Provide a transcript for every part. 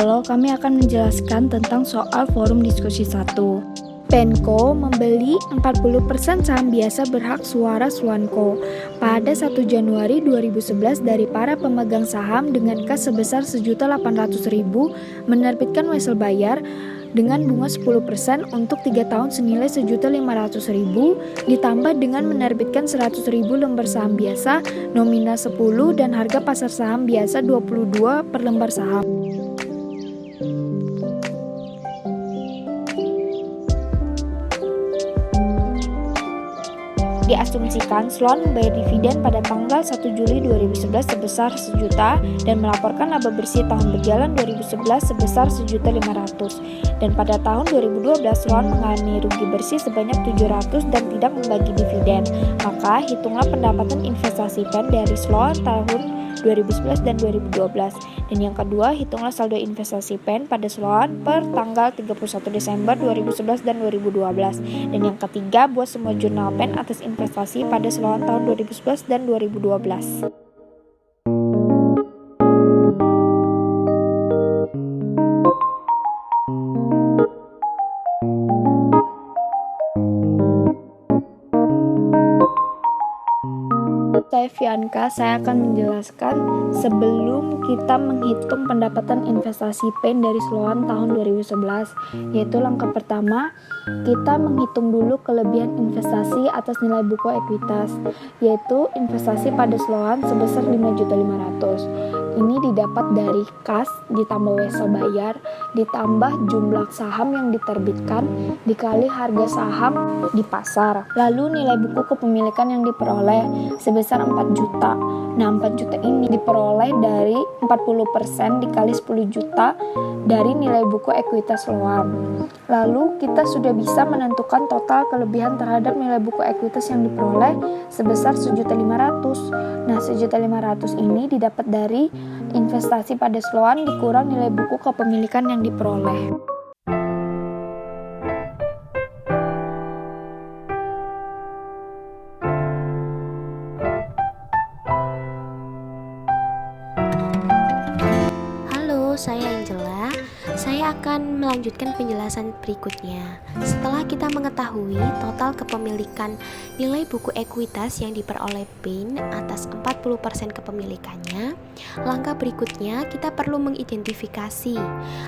Halo, kami akan menjelaskan tentang soal forum diskusi 1. Penco membeli 40% saham biasa berhak suara Swanco pada 1 Januari 2011 dari para pemegang saham dengan kas sebesar Rp1.800.000, menerbitkan wesel bayar dengan bunga 10% untuk 3 tahun senilai Rp1.500.000, ditambah dengan menerbitkan 100.000 lembar saham biasa nominal 10 dan harga pasar saham biasa 22 per lembar saham. Diasumsikan Sloan membayar dividen pada tanggal 1 Juli 2011 sebesar Rp1.000.000 dan melaporkan laba bersih tahun berjalan 2011 sebesar Rp1.500.000, dan pada tahun 2012 Sloan mengalami rugi bersih sebanyak Rp700.000 dan tidak membagi dividen. Maka hitunglah pendapatan investasi PEN dari Sloan tahun 2011 dan 2012. Dan yang kedua, hitunglah saldo investasi PEN pada Sloan per tanggal 31 Desember 2011 dan 2012. Dan yang ketiga, buat semua jurnal PEN atas investasi pada Sloan tahun 2011 dan 2012. Saya Fianka, saya akan menjelaskan sebelum kita menghitung pendapatan investasi PEN dari Sloan tahun 2011, yaitu langkah pertama, kita menghitung dulu kelebihan investasi atas nilai buku ekuitas, yaitu investasi pada Sloan sebesar Rp5.500.000. Ini didapat dari kas ditambah wesel bayar ditambah jumlah saham yang diterbitkan dikali harga saham di pasar. Lalu nilai buku kepemilikan yang diperoleh sebesar 4 juta. Nah, 4 juta ini diperoleh dari 40% dikali 10 juta dari nilai buku ekuitas Sloan. Lalu kita sudah bisa menentukan total kelebihan terhadap nilai buku ekuitas yang diperoleh sebesar Rp1.500.000. Nah, Rp1.500.000 ini didapat dari investasi pada Sloan dikurang nilai buku kepemilikan yang diperoleh. Halo, saya Angela. Saya akan melanjutkan penjelasan berikutnya. Setelah kita mengetahui total kepemilikan nilai buku ekuitas yang diperoleh PEN atas 40% kepemilikannya, langkah berikutnya kita perlu mengidentifikasi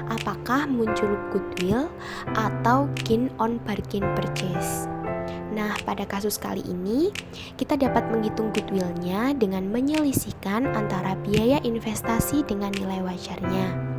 apakah muncul goodwill atau gain on bargain purchase. Nah, pada kasus kali ini, kita dapat menghitung goodwill-nya dengan menyelisihkan antara biaya investasi dengan nilai wajarnya.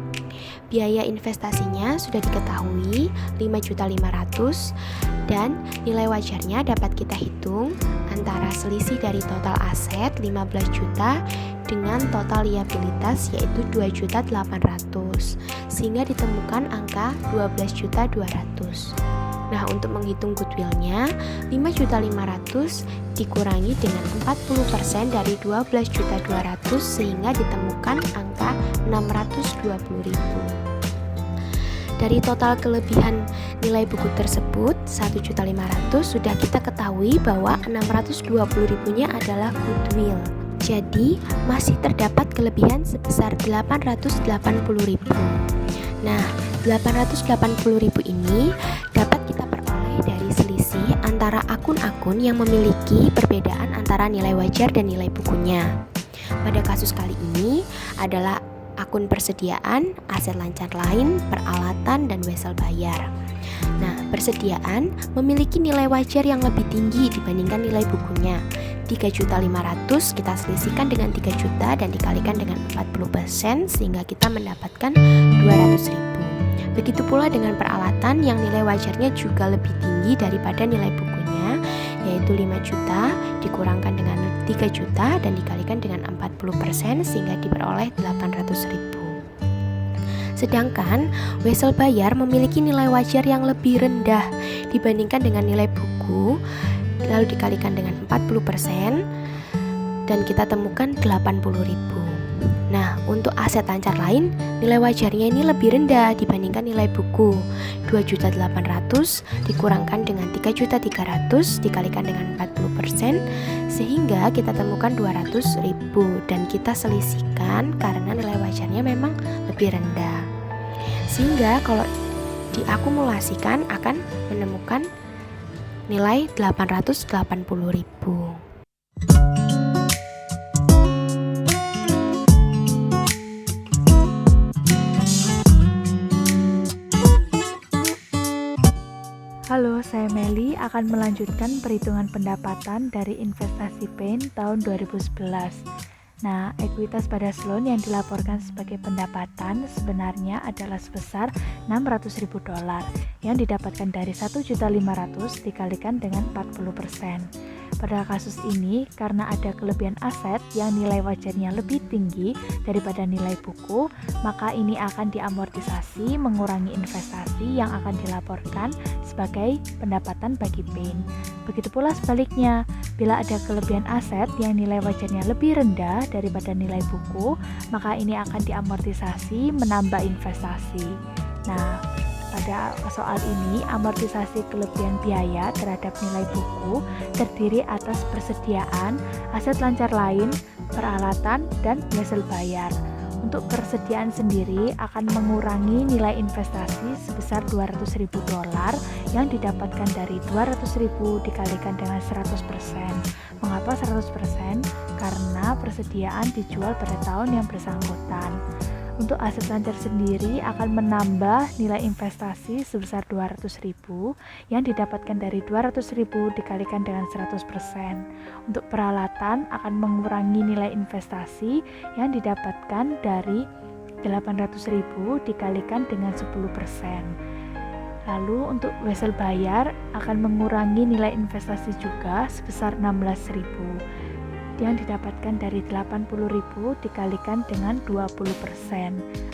Biaya investasinya sudah diketahui Rp5.500.000 dan nilai wajarnya dapat kita hitung antara selisih dari total aset 15 juta dengan total liabilitas yaitu Rp2.800.000 sehingga ditemukan angka Rp12.200.000. Nah, untuk menghitung goodwill-nya, Rp5.500.000 dikurangi dengan 40% dari Rp12.200.000 sehingga ditemukan angka Rp620.000. Dari total kelebihan nilai buku tersebut, Rp1.500.000 sudah kita ketahui bahwa Rp620.000-nya adalah goodwill. Jadi, masih terdapat kelebihan sebesar Rp880.000. Nah, Rp880.000 ini dapat kita peroleh dari selisih antara akun-akun yang memiliki perbedaan antara nilai wajar dan nilai bukunya. Pada kasus kali ini adalah akun persediaan, aset lancar lain, peralatan, dan wesel bayar. Nah, persediaan memiliki nilai wajar yang lebih tinggi dibandingkan nilai bukunya. Rp3.500.000 kita selisihkan dengan Rp3 juta dan dikalikan dengan 40% sehingga kita mendapatkan Rp200.000. Begitu pula dengan peralatan yang nilai wajarnya juga lebih tinggi daripada nilai bukunya, yaitu Rp5 juta dikurangkan dengan Rp3 juta dan dikalikan dengan 40% sehingga diperoleh Rp800.000. Sedangkan wesel bayar memiliki nilai wajar yang lebih rendah dibandingkan dengan nilai buku, lalu dikalikan dengan 40% dan kita temukan Rp80.000. Nah, untuk aset lancar lain, nilai wajarnya ini lebih rendah dibandingkan nilai buku. Rp2.800.000 dikurangkan dengan Rp3.300.000 dikalikan dengan 40%, sehingga kita temukan Rp200.000 dan kita selisihkan karena nilai wajarnya memang lebih rendah. Sehingga kalau diakumulasikan akan menemukan nilai 880.000. Halo, saya Meli akan melanjutkan perhitungan pendapatan dari investasi PAIN tahun 2011. Nah, ekuitas pada Sloan yang dilaporkan sebagai pendapatan sebenarnya adalah sebesar $600.000 yang didapatkan dari 1.500.000 dikalikan dengan 40%. Pada kasus ini, karena ada kelebihan aset yang nilai wajarnya lebih tinggi daripada nilai buku, maka ini akan diamortisasi mengurangi investasi yang akan dilaporkan sebagai pendapatan bagi PAIN. Begitu pula sebaliknya, bila ada kelebihan aset yang nilai wajarnya lebih rendah daripada nilai buku, maka ini akan diamortisasi menambah investasi. Nah, pada soal ini, amortisasi kelebihan biaya terhadap nilai buku terdiri atas persediaan, aset lancar lain, peralatan, dan hasil bayar. Untuk persediaan sendiri akan mengurangi nilai investasi sebesar $200.000 yang didapatkan dari 200.000 dikalikan dengan 100%. Mengapa 100%? Karena persediaan dijual pada tahun yang bersangkutan. Untuk aset lancar sendiri akan menambah nilai investasi sebesar 200.000 yang didapatkan dari 200.000 dikalikan dengan 100%. Untuk peralatan akan mengurangi nilai investasi yang didapatkan dari 800.000 dikalikan dengan 10%. Lalu untuk wesel bayar akan mengurangi nilai investasi juga sebesar 16.000 yang didapatkan dari 80.000 dikalikan dengan 20%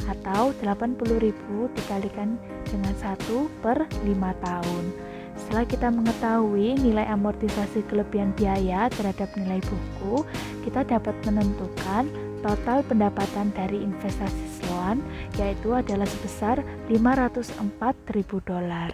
atau 80.000 dikalikan dengan 1/5 tahun. Setelah kita mengetahui nilai amortisasi kelebihan biaya terhadap nilai buku, kita dapat menentukan total pendapatan dari investasi Sloan, yaitu adalah sebesar $504.000.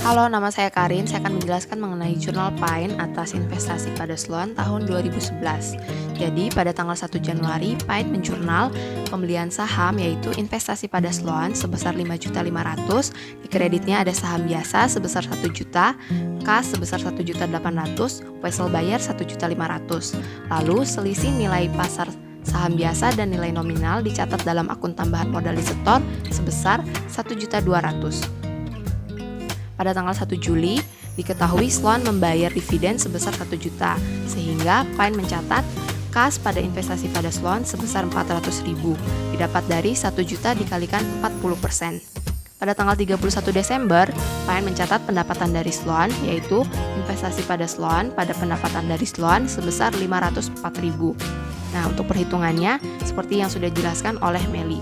Halo, nama saya Karin. Saya akan menjelaskan mengenai jurnal PAIN atas investasi pada Sloan tahun 2011. Jadi, pada tanggal 1 Januari, PAIN menjurnal pembelian saham yaitu investasi pada Sloan sebesar 5.500.000. Di kreditnya ada saham biasa sebesar 1 juta, kas sebesar 1.800.000, wesel bayar 1.500.000. Lalu, selisih nilai pasar saham biasa dan nilai nominal dicatat dalam akun tambahan modal di setor sebesar 1.200.000. Pada tanggal 1 Juli, diketahui Sloan membayar dividen sebesar 1 juta, sehingga PAIN mencatat kas pada investasi pada Sloan sebesar 400.000, didapat dari 1 juta dikalikan 40%. Pada tanggal 31 Desember, PAIN mencatat pendapatan dari Sloan, yaitu investasi pada Sloan pada pendapatan dari Sloan sebesar 504.000. Nah, untuk perhitungannya, seperti yang sudah dijelaskan oleh Meli.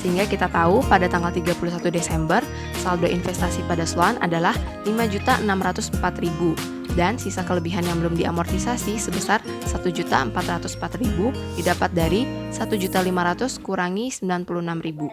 Sehingga kita tahu pada tanggal 31 Desember, saldo investasi pada Sloan adalah 5.604.000 dan sisa kelebihan yang belum diamortisasi sebesar 1.404.000 didapat dari 1.500.000 kurangi 96.000.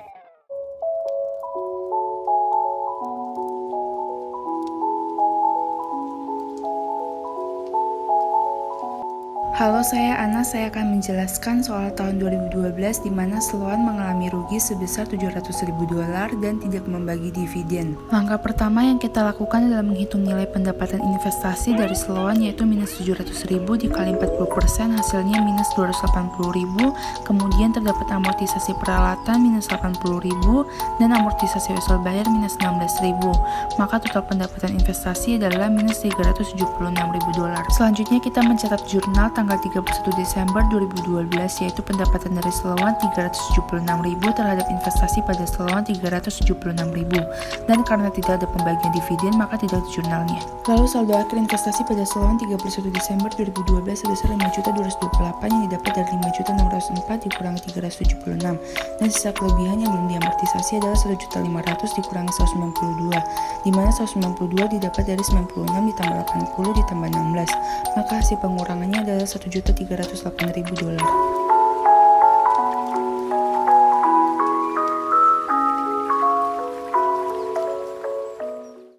Halo, saya Ana. Saya akan menjelaskan soal tahun 2012 di mana Sloan mengalami rugi sebesar $700.000 dan tidak membagi dividen. Langkah pertama yang kita lakukan adalah menghitung nilai pendapatan investasi dari Sloan yaitu minus 700.000 dikali 40%, hasilnya minus 280.000. Kemudian terdapat amortisasi peralatan minus 80.000 dan amortisasi wesel bayar minus 16.000. Maka total pendapatan investasi adalah minus $376.000. Selanjutnya kita mencatat jurnal tanggal 31 Desember 2012 yaitu pendapatan dari Sloan 376.000 terhadap investasi pada Sloan 376.000 dan karena tidak ada pembagian dividen maka tidak ada jurnalnya. Lalu saldo akhir investasi pada Sloan 31 Desember 2012 sebesar 5.228 yang didapat dari 5.604 dikurangi 376 dan sisa kelebihan yang belum diamortisasi adalah 1.500.000 dikurangi 192 di mana 192 didapat dari 96 ditambah 80 ditambah 16 maka hasil pengurangannya adalah $1.308.000.